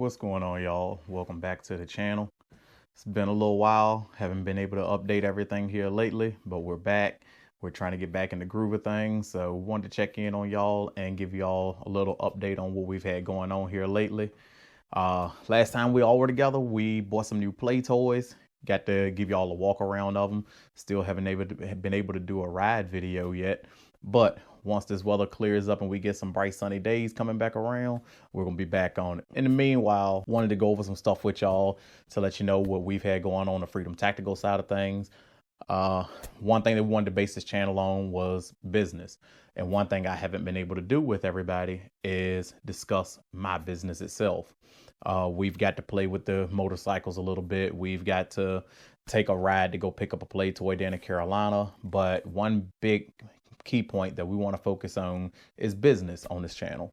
What's going on, y'all? Welcome back to the channel. It's been a little while. Haven't been able to update everything here lately, but we're back. We're trying to get back in the groove of things. So wanted to check in on y'all and give y'all a little update on what we've had going on here lately. Last time we all were together, we bought some new play toys. Got to give y'all a walk around of them. Still haven't been able to do a ride video yet. But once this weather clears up and we get some bright sunny days coming back around, we're going to be back on it. In the meanwhile, wanted to go over some stuff with y'all to let you know what we've had going on the Freedom Tactical side of things. One thing that we wanted to base this channel on was business. And one thing I haven't been able to do with everybody is discuss my business itself. We've got to play with the motorcycles a little bit. We've got to take a ride to go pick up a play toy down in Carolina. But one big key point that we want to focus on is business on this channel.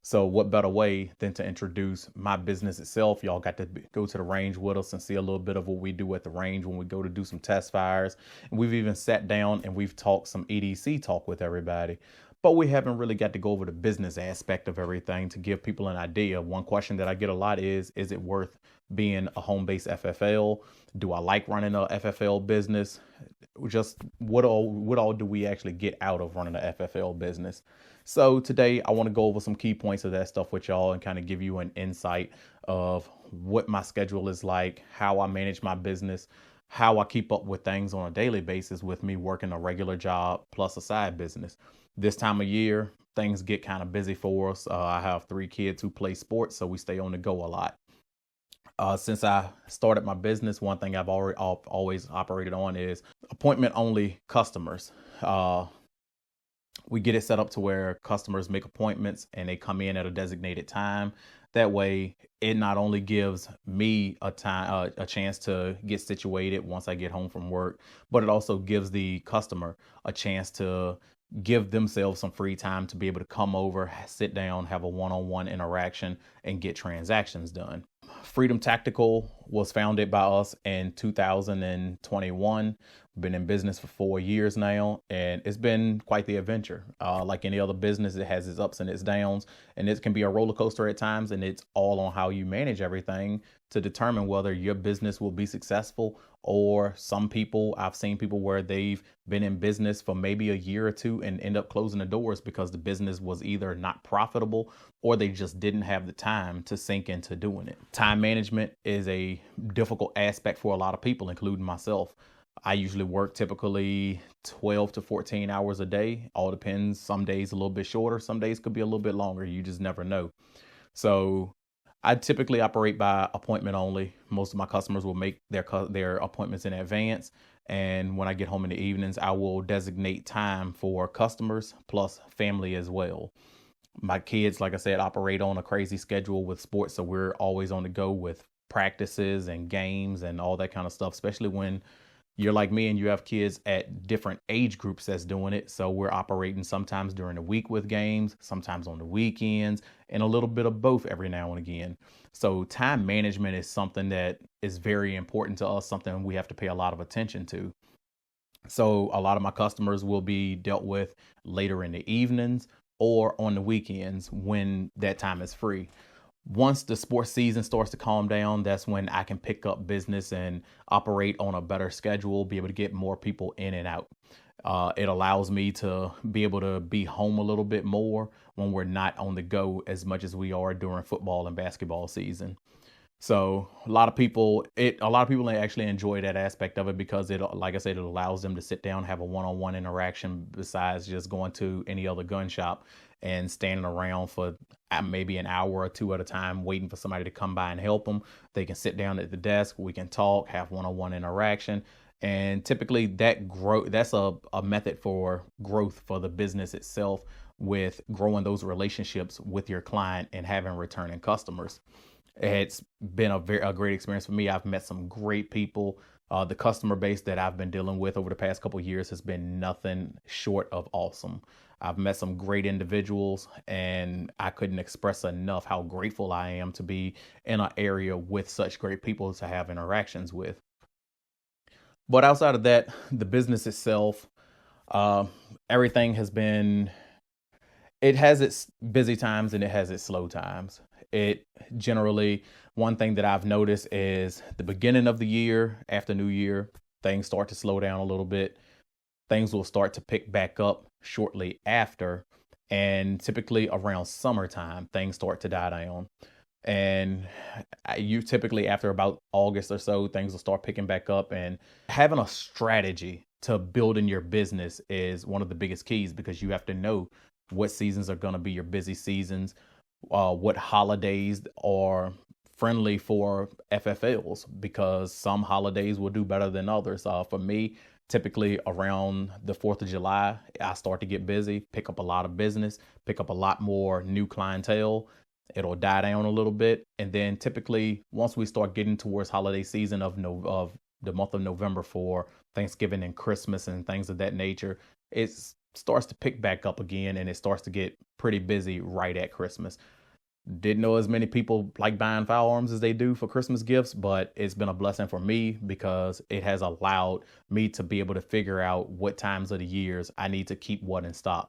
So what better way than to introduce my business itself? Y'all got to go to the range with us and see a little bit of what we do at the range when we go to do some test fires. And we've even sat down and we've talked some EDC talk with everybody. But we haven't really got to go over the business aspect of everything to give people an idea. One question that I get a lot is it worth being a home-based FFL? Do I like running a FFL business? Just what all do we actually get out of running a FFL business? So today I want to go over some key points of that stuff with y'all and kind of give you an insight of what my schedule is like, how I manage my business, how I keep up with things on a daily basis with me working a regular job plus a side business. This time of year, things get kind of busy for us. I have 3 kids who play sports, so we stay on the go a lot. Since I started my business, one thing I've always operated on is appointment only customers. We get it set up to where customers make appointments and they come in at a designated time. That way, it not only gives me a chance to get situated once I get home from work, but it also gives the customer a chance to give themselves some free time to be able to come over, sit down, have a one-on-one interaction, and get transactions done. Freedom Tactical was founded by us in 2021. Been in business for 4 years now, and it's been quite the adventure. Like any other business, it has its ups and its downs, and it can be a roller coaster at times, and it's all on how you manage everything to determine whether your business will be successful. Or some people, I've seen people where they've been in business for maybe a year or two and end up closing the doors because the business was either not profitable or they just didn't have the time to sink into doing it. Time management is a difficult aspect for a lot of people, including myself. I usually work typically 12 to 14 hours a day. All depends. Some days a little bit shorter. Some days could be a little bit longer. You just never know. So I typically operate by appointment only. Most of my customers will make their appointments in advance. And when I get home in the evenings, I will designate time for customers plus family as well. My kids, like I said, operate on a crazy schedule with sports. So we're always on the go with practices and games and all that kind of stuff, especially when you're like me and you have kids at different age groups that's doing it. So we're operating sometimes during the week with games, sometimes on the weekends, and a little bit of both every now and again. So time management is something that is very important to us, something we have to pay a lot of attention to. So a lot of my customers will be dealt with later in the evenings or on the weekends when that time is free. Once the sports season starts to calm down, that's when I can pick up business and operate on a better schedule, be able to get more people in and out. It allows me to be able to be home a little bit more when we're not on the go as much as we are during football and basketball season. So a lot of people actually enjoy that aspect of it because like I said, it allows them to sit down, have a one-on-one interaction besides just going to any other gun shop and standing around for maybe an hour or 2 at a time, waiting for somebody to come by and help them. They can sit down at the desk, we can talk, have one-on-one interaction. And typically that's a method for growth for the business itself, with growing those relationships with your client and having returning customers. It's been a great experience for me. I've met some great people. The customer base that I've been dealing with over the past couple of years has been nothing short of awesome. I've met some great individuals, and I couldn't express enough how grateful I am to be in an area with such great people to have interactions with. But outside of that, the business itself, everything has been, it has its busy times and it has its slow times. It generally, one thing that I've noticed is the beginning of the year, after New Year, things start to slow down a little bit. Things will start to pick back up shortly after. And typically around summertime, things start to die down. And you typically, after about August or so, things will start picking back up. And having a strategy to building your business is one of the biggest keys, because you have to know what seasons are going to be your busy seasons, what holidays are friendly for FFLs, because some holidays will do better than others. For me, typically around the 4th of July, I start to get busy, pick up a lot of business, pick up a lot more new clientele. It'll die down a little bit. And then typically once we start getting towards holiday season of the month of November for Thanksgiving and Christmas and things of that nature, it starts to pick back up again, and it starts to get pretty busy right at Christmas. Didn't know as many people like buying firearms as they do for Christmas gifts, but it's been a blessing for me because it has allowed me to be able to figure out what times of the years I need to keep what in stock.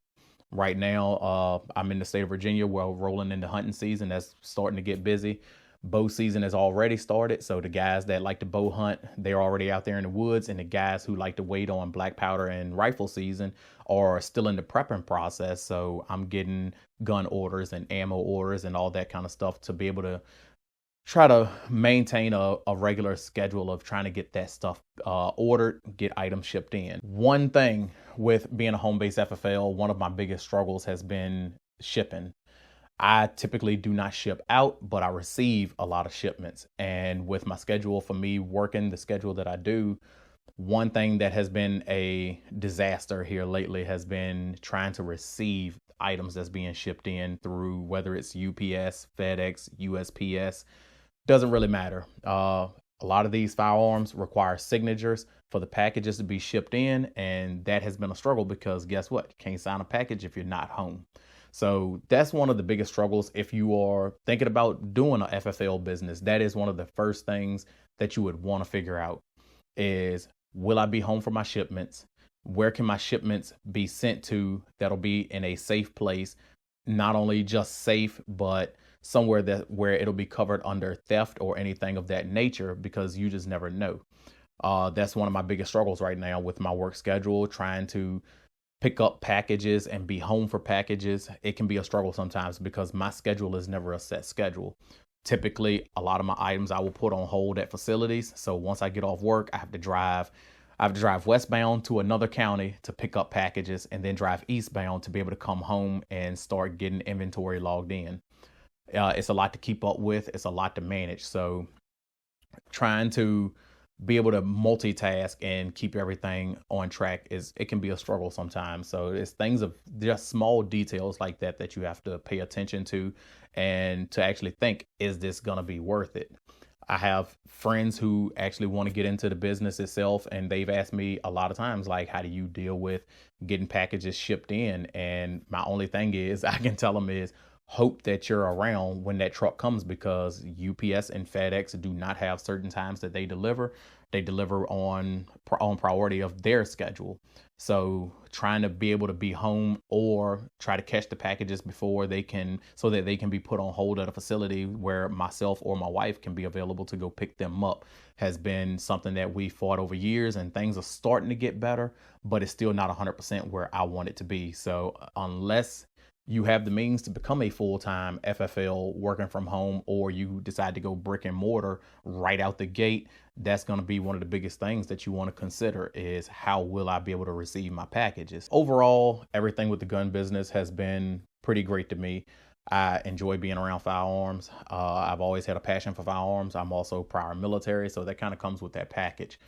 Right now, I'm in the state of Virginia. We're rolling into hunting season. That's starting to get busy. Bow season has already started. So the guys that like to bow hunt, they're already out there in the woods. And the guys who like to wait on black powder and rifle season are still in the prepping process. So I'm getting gun orders and ammo orders and all that kind of stuff to be able to try to maintain a regular schedule of trying to get that stuff ordered, get items shipped in. One thing with being a home-based FFL, one of my biggest struggles has been shipping. I typically do not ship out, but I receive a lot of shipments. And with my schedule, for me working the schedule that I do, one thing that has been a disaster here lately has been trying to receive items that's being shipped in through, whether it's UPS, FedEx, USPS, doesn't really matter. A lot of these firearms require signatures for the packages to be shipped in, and that has been a struggle because guess what? You can't sign a package if you're not home. So that's one of the biggest struggles. If you are thinking about doing an FFL business, that is one of the first things that you would want to figure out is, will I be home for my shipments? Where can my shipments be sent to that'll be in a safe place? Not only just safe, but somewhere that where it'll be covered under theft or anything of that nature, because you just never know. That's one of my biggest struggles right now with my work schedule, trying to pick up packages and be home for packages. It can be a struggle sometimes because my schedule is never a set schedule. Typically, a lot of my items I will put on hold at facilities. So once I get off work, I have to drive westbound to another county to pick up packages, and then drive eastbound to be able to come home and start getting inventory logged in. It's a lot to keep up with. It's a lot to manage. So trying to be able to multitask and keep everything on track it can be a struggle sometimes. So it's things of just small details like that that you have to pay attention to, and to actually think, is this going to be worth it? I have friends who actually want to get into the business itself, and they've asked me a lot of times, like, how do you deal with getting packages shipped in? And my only thing is I can tell them is, hope that you're around when that truck comes, because UPS and FedEx do not have certain times that they deliver. They deliver on priority of their schedule. So trying to be able to be home or try to catch the packages before they can, so that they can be put on hold at a facility where myself or my wife can be available to go pick them up, has been something that we fought over years, and things are starting to get better, but it's still not 100% where I want it to be. So unless you have the means to become a full-time FFL working from home, or you decide to go brick and mortar right out the gate, that's going to be one of the biggest things that you want to consider is, how will I be able to receive my packages? Overall, everything with the gun business has been pretty great to me. I enjoy being around firearms. I've always had a passion for firearms. I'm also prior military, so that kind of comes with that package.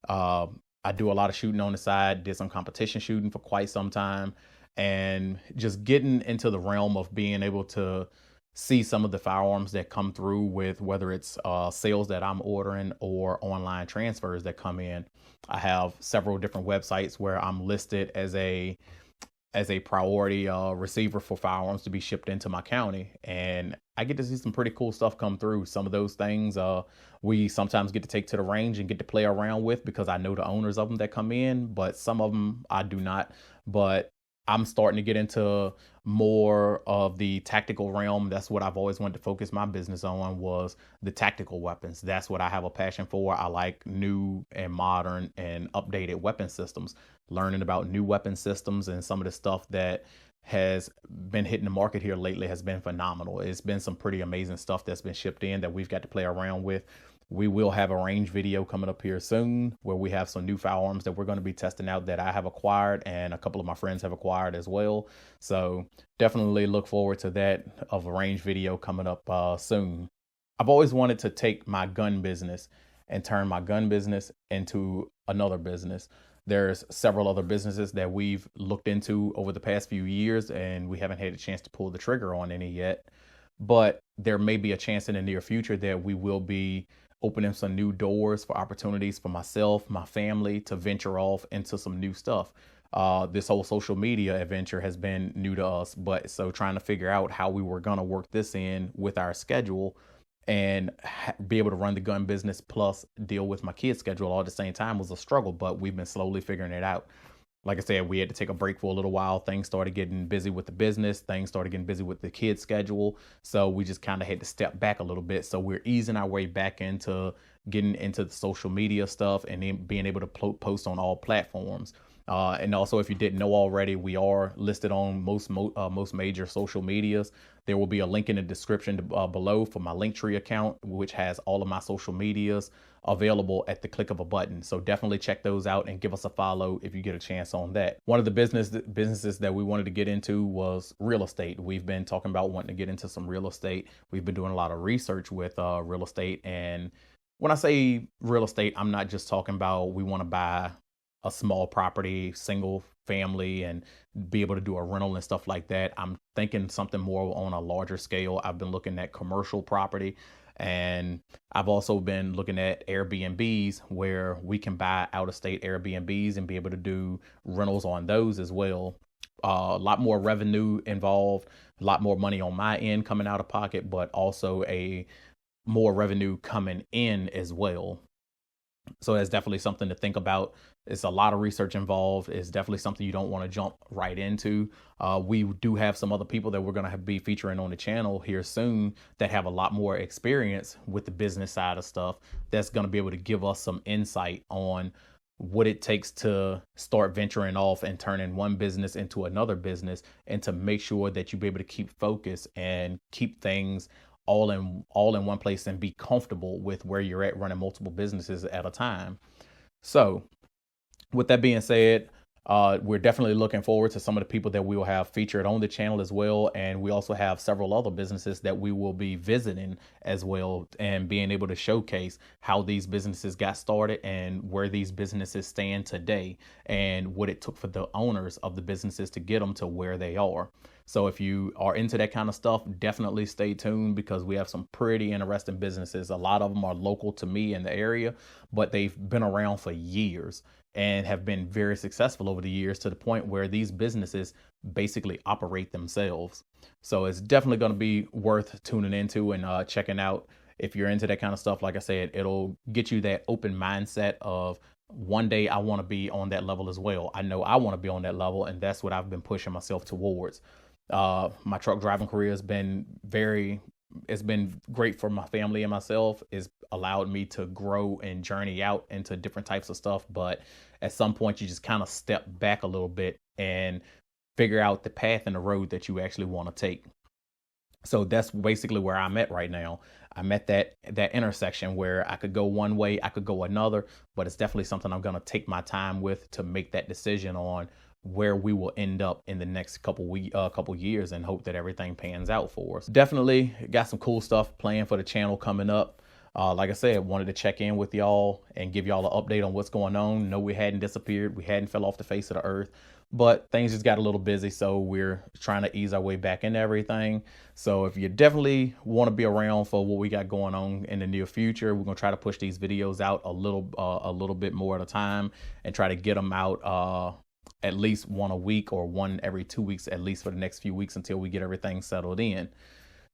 I do a lot of shooting on the side, did some competition shooting for quite some time. And just getting into the realm of being able to see some of the firearms that come through, with whether it's sales that I'm ordering or online transfers that come in. I have several different websites where I'm listed as a priority receiver for firearms to be shipped into my county, and I get to see some pretty cool stuff come through. Some of those things we sometimes get to take to the range and get to play around with, because I know the owners of them that come in, but some of them I do not. But I'm starting to get into more of the tactical realm. That's what I've always wanted to focus my business on, was the tactical weapons. That's what I have a passion for. I like new and modern and updated weapon systems. Learning about new weapon systems and some of the stuff that has been hitting the market here lately has been phenomenal. It's been some pretty amazing stuff that's been shipped in that we've got to play around with. We will have a range video coming up here soon where we have some new firearms that we're going to be testing out that I have acquired and a couple of my friends have acquired as well. So definitely look forward to that, of a range video coming up soon. I've always wanted to take my gun business and turn my gun business into another business. There's several other businesses that we've looked into over the past few years, and we haven't had a chance to pull the trigger on any yet. But there may be a chance in the near future that we will be opening some new doors for opportunities for myself, my family, to venture off into some new stuff. This whole social media adventure has been new to us, but so trying to figure out how we were going to work this in with our schedule and be able to run the gun business plus deal with my kids' schedule all at the same time was a struggle, but we've been slowly figuring it out. Like I said, we had to take a break for a little while. Things started getting busy with the business. Things started getting busy with the kids' schedule. So we just kind of had to step back a little bit. So we're easing our way back into getting into the social media stuff and then being able to post on all platforms. And also, if you didn't know already, we are listed on most major social medias. There will be a link in the description below for my Linktree account, which has all of my social medias available at the click of a button. So definitely check those out and give us a follow if you get a chance on that. One of the businesses that we wanted to get into was real estate. We've been talking about wanting to get into some real estate. We've been doing a lot of research with real estate. And when I say real estate, I'm not just talking about we want to buy a small property, single family, and be able to do a rental and stuff like that. I'm thinking something more on a larger scale. I've been looking at commercial property, and I've also been looking at Airbnbs where we can buy out of state Airbnbs and be able to do rentals on those as well. A lot more revenue involved, a lot more money on my end coming out of pocket, but also a more revenue coming in as well. So that's definitely something to think about. It's a lot of research involved. It's definitely something you don't want to jump right into. We do have some other people that we're going to be featuring on the channel here soon that have a lot more experience with the business side of stuff. That's going to be able to give us some insight on what it takes to start venturing off and turning one business into another business, and to make sure that you be able to keep focus and keep things all in one place and be comfortable with where you're at running multiple businesses at a time. So with that being said, we're definitely looking forward to some of the people that we will have featured on the channel as well. And we also have several other businesses that we will be visiting as well, and being able to showcase how these businesses got started and where these businesses stand today and what it took for the owners of the businesses to get them to where they are. So if you are into that kind of stuff, definitely stay tuned, because we have some pretty interesting businesses. A lot of them are local to me in the area, but they've been around for years and have been very successful over the years, to the point where these businesses basically operate themselves. So it's definitely going to be worth tuning into and checking out. If you're into that kind of stuff, like I said, it'll get you that open mindset of, one day I want to be on that level as well. I know I want to be on that level, and that's what I've been pushing myself towards. My truck driving career has been it's been great for my family and myself. It's allowed me to grow and journey out into different types of stuff. But at some point, you just kind of step back a little bit and figure out the path and the road that you actually want to take. So that's basically where I'm at right now. I'm at that intersection where I could go one way, I could go another, but it's definitely something I'm going to take my time with to make that decision on where we will end up in the next couple years, and hope that everything pans out for us. Definitely got some cool stuff planned for the channel coming up. Like I said, wanted to check in with y'all and give y'all an update on what's going on. No, we hadn't disappeared. We hadn't fell off the face of the earth, but things just got a little busy. So we're trying to ease our way back into everything. So if you definitely want to be around for what we got going on in the near future, we're going to try to push these videos out a little bit more at a time, and try to get them out at least one a week, or one every 2 weeks, at least for the next few weeks, until we get everything settled in.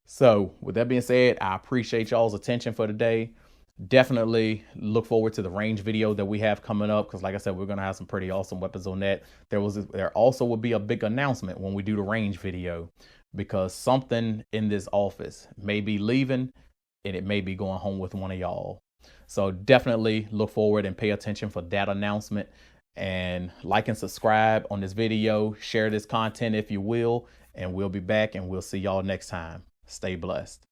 So with that being said, I appreciate y'all's attention for today. Definitely look forward to the range video that we have coming up, because like I said, we're going to have some pretty awesome weapons on that. There also will be a big announcement when we do the range video, because something in this office may be leaving and it may be going home with one of y'all. So definitely look forward and pay attention for that announcement, and like and subscribe on this video. Share this content if you will, and we'll be back and we'll see y'all next time. Stay blessed.